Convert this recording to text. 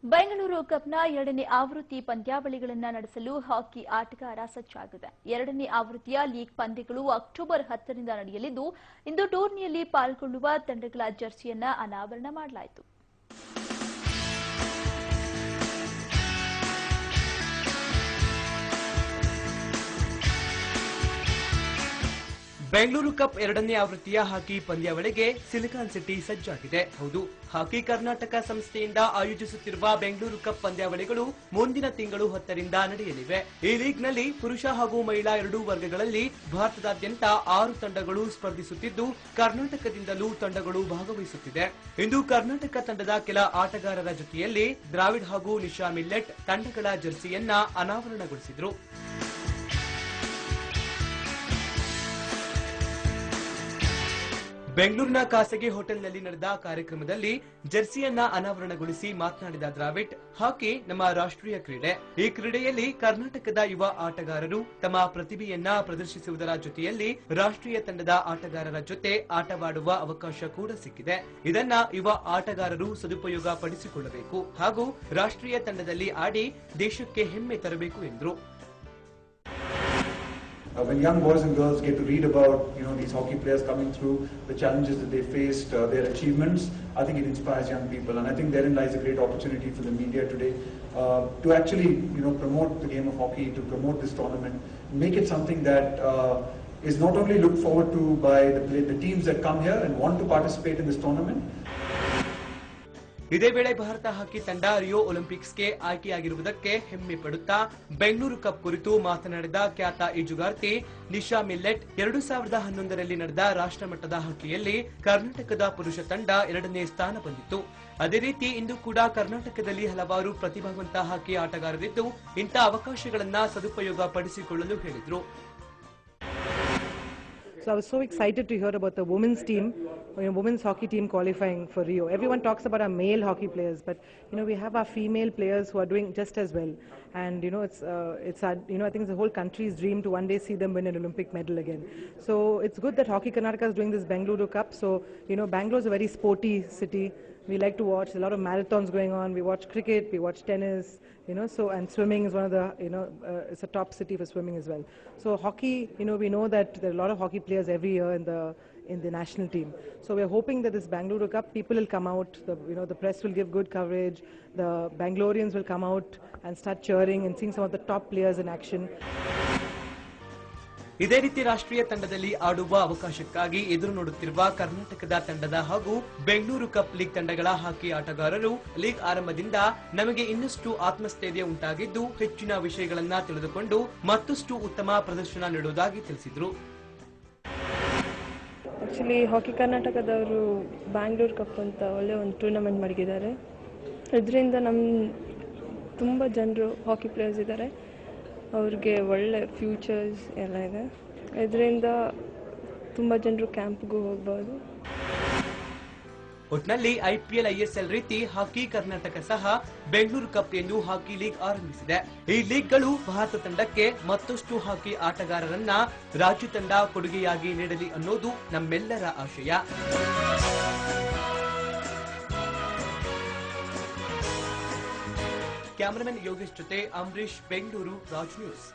ಬೆಂಗಳೂರು ಕಪ್ನ ಎರಡನೇ ಆವೃತ್ತಿ ಪಂದ್ಯಾವಳಿಗಳನ್ನು ನಡೆಸಲು ಹಾಕಿ ಆಟಗಾರ ಸಜ್ಜಾಗಿದೆ. ಎರಡನೇ ಆವೃತ್ತಿಯ ಲೀಗ್ ಪಂದ್ಯಗಳು ಅಕ್ಟೋಬರ್ 10ರಿಂದ ನಡೆಯಲಿದ್ದು, ಇಂದು ಟೂರ್ನಿಯಲ್ಲಿ ಪಾಲ್ಗೊಳ್ಳುವ ತಂಡಗಳ ಜರ್ಸಿಯನ್ನು ಅನಾವರಣ ಮಾಡಲಾಯಿತು. ಬೆಂಗಳೂರು ಕಪ್ ಎರಡನೇ ಆವೃತ್ತಿಯ ಹಾಕಿ ಪಂದ್ಯಾವಳಿಗೆ ಸಿಲಿಕಾನ್ ಸಿಟಿ ಸಜ್ಜಾಗಿದೆ. ಹೌದು, ಹಾಕಿ ಕರ್ನಾಟಕ ಸಂಸ್ಥೆಯಿಂದ ಆಯೋಜಿಸುತ್ತಿರುವ ಬೆಂಗಳೂರು ಕಪ್ ಪಂದ್ಯಾವಳಿಗಳು ಮುಂದಿನ ತಿಂಗಳು 10ರಿಂದ ನಡೆಯಲಿವೆ. ಈ ಲೀಗ್ನಲ್ಲಿ ಪುರುಷ ಹಾಗೂ ಮಹಿಳಾ ಎರಡೂ ವರ್ಗಗಳಲ್ಲಿ ಭಾರತದಾದ್ಯಂತ 6 ತಂಡಗಳು ಸ್ಪರ್ಧಿಸುತ್ತಿದ್ದು, ಕರ್ನಾಟಕದಿಂದಲೂ ತಂಡಗಳು ಭಾಗವಹಿಸುತ್ತಿದೆ. ಇಂದು ಕರ್ನಾಟಕ ತಂಡದ ಕೆಲ ಆಟಗಾರರ ಜೊತೆಯಲ್ಲಿ ದ್ರಾವಿಡ್ ಹಾಗೂ ನಿಶಾ ಮಿಲ್ಲೆಟ್ ತಂಡಗಳ ಜರ್ಸಿಯನ್ನ ಅನಾವರಣಗೊಳಿಸಿದರು. ಬೆಂಗಳೂರಿನ ಖಾಸಗಿ ಹೋಟೆಲ್ನಲ್ಲಿ ನಡೆದ ಕಾರ್ಯಕ್ರಮದಲ್ಲಿ ಜರ್ಸಿಯನ್ನ ಅನಾವರಣಗೊಳಿಸಿ ಮಾತನಾಡಿದ ದ್ರಾವಿಡ್, ಹಾಕಿ ನಮ್ಮ ರಾಷ್ಟ್ರೀಯ ಕ್ರೀಡೆ. ಈ ಕ್ರೀಡೆಯಲ್ಲಿ ಕರ್ನಾಟಕದ ಯುವ ಆಟಗಾರರು ತಮ್ಮ ಪ್ರತಿಭೆಯನ್ನ ಪ್ರದರ್ಶಿಸುವುದರ ಜೊತೆಯಲ್ಲಿ ರಾಷ್ಟ್ರೀಯ ತಂಡದ ಆಟಗಾರರ ಜೊತೆ ಆಟವಾಡುವ ಅವಕಾಶ ಕೂಡ ಸಿಕ್ಕಿದೆ. ಇದನ್ನ ಯುವ ಆಟಗಾರರು ಸದುಪಯೋಗ ಪಡಿಸಿಕೊಳ್ಳಬೇಕು ಹಾಗೂ ರಾಷ್ಟ್ರೀಯ ತಂಡದಲ್ಲಿ ಆಡಿ ದೇಶಕ್ಕೆ ಹೆಮ್ಮೆ ತರಬೇಕು ಎಂದರು. When young boys and girls get to read about these hockey players coming through, the challenges that they faced, their achievements, I think it inspires young people, and I think therein lies a great opportunity for the media today to actually promote the game of hockey, to promote this tournament, make it something that is not only looked forward to by the teams that come here and want to participate in this tournament. ಇದೇ ವೇಳೆ ಭಾರತ ಹಾಕಿ ತಂಡ ರಿಯೋ ಒಲಿಂಪಿಕ್ಸ್ಗೆ ಆಯ್ಕೆಯಾಗಿರುವುದಕ್ಕೆ ಹೆಮ್ಮೆ ಪಡುತ್ತಾ Bengaluru cup ಕುರಿತು ಮಾತನಾಡಿದ ಖ್ಯಾತ ಈಜುಗಾರ್ತಿ Nisha millet, 2011ರಲ್ಲಿ ನಡೆದ ರಾಷ್ಟ್ರಮಟ್ಟದ ಹಾಕಿಯಲ್ಲಿ ಕರ್ನಾಟಕದ ಪುರುಷ ತಂಡ 2ನೇ ಸ್ಥಾನ ಬಂದಿತ್ತು. ಅದೇ ರೀತಿ ಇಂದು ಕೂಡ ಕರ್ನಾಟಕದಲ್ಲಿ ಹಲವಾರು ಪ್ರತಿಭಾವಂತ ಹಾಕಿ ಆಟಗಾರರಿದ್ದು, ಇಂಥ ಅವಕಾಶಗಳನ್ನ ಸದುಪಯೋಗ ಪಡಿಸಿಕೊಳ್ಳಲು ಹೇಳಿದರು. So I was so excited to hear about the women's team, women's hockey team qualifying for Rio. Everyone talks about our male hockey players, but we have our female players who are doing just as well. And it's our, I think it's the whole country's dream to one day see them win an Olympic medal again. So it's good that Hockey Karnataka is doing this Bengaluru Cup. So Bangalore is a very sporty city. We like to watch a lot of marathons going on. We watch cricket, we watch tennis, so, and swimming is one of the, it's a top city for swimming as well. So hockey, we know that there are a lot of hockey players every year in the national team. So we're hoping that this Bengaluru Cup, people will come out, the press will give good coverage, the Bangaloreans will come out and start cheering and seeing some of the top players in action. ಇದೇ ರೀತಿ ರಾಷ್ಟ್ರೀಯ ತಂಡದಲ್ಲಿ ಆಡುವ ಅವಕಾಶಕ್ಕಾಗಿ ಎದುರು ನೋಡುತ್ತಿರುವ ಕರ್ನಾಟಕದ ತಂಡದ ಹಾಗೂ ಬೆಂಗಳೂರು ಕಪ್ ಲೀಗ್ ತಂಡಗಳ ಹಾಕಿ ಆಟಗಾರರು ಲೀಗ್ ಆರಂಭದಿಂದ ನಮಗೆ ಇನ್ನಷ್ಟು ಆತ್ಮಸ್ಥೈರ್ಯ ಉಂಟಾಗಿದ್ದು, ಹೆಚ್ಚಿನ ವಿಷಯಗಳನ್ನ ತಿಳಿದುಕೊಂಡು ಮತ್ತಷ್ಟು ಉತ್ತಮ ಪ್ರದರ್ಶನ ನೀಡುವುದಾಗಿ ತಿಳಿಸಿದರು. ಆಕ್ಚುಲಿ ಹಾಕಿ ಕರ್ನಾಟಕದವರು ಬ್ಯಾಂಗ್ಳೂರ್ ಕಪ್ ಅಂತ ಒಳ್ಳೆ ಒಂದು ಟೂರ್ನಮೆಂಟ್ ಮಾಡಿದ್ದಾರೆ. ಇದರಿಂದ ತುಂಬ ಜನರು ಹಾಕಿ ಪ್ಲೇಯರ್ಸ್ ಇದ್ದಾರೆ, ಅವ್ರಿಗೆ ಒಳ್ಳೆ ಫ್ಯೂಚರ್ಸ್ ಎಲ್ಲ ಇದೆ. ಇದರಿಂದ ತುಂಬ ಜನರು ಕ್ಯಾಂಪ್ಗೂ ಹೋಗ್ಬೋದು. ಒಟ್ನಲ್ಲಿ IPL ISL ರೀತಿ ಹಾಕಿ ಕರ್ನಾಟಕ ಸಹ ಬೆಂಗಳೂರು ಕಪ್ ಎಂದು ಹಾಕಿ ಲೀಗ್ ಆರಂಭಿಸಿದೆ. ಈ ಲೀಗ್ಗಳು ಭಾರತ ತಂಡಕ್ಕೆ ಮತ್ತಷ್ಟು ಹಾಕಿ ಆಟಗಾರರನ್ನ ರಾಜ್ಯ ತಂಡ ಕೊಡುಗೆಯಾಗಿ ನೀಡಲಿ ಅನ್ನೋದು ನಮ್ಮೆಲ್ಲರ ಆಶಯ. ಕ್ಯಾಮರಾಮನ್ ಯೋಗೇಶ್ ಜೊತೆ ಅಂಬರೀಶ್, ಬೆಂಗಳೂರು, ರಾಜ್ ನ್ಯೂಸ್.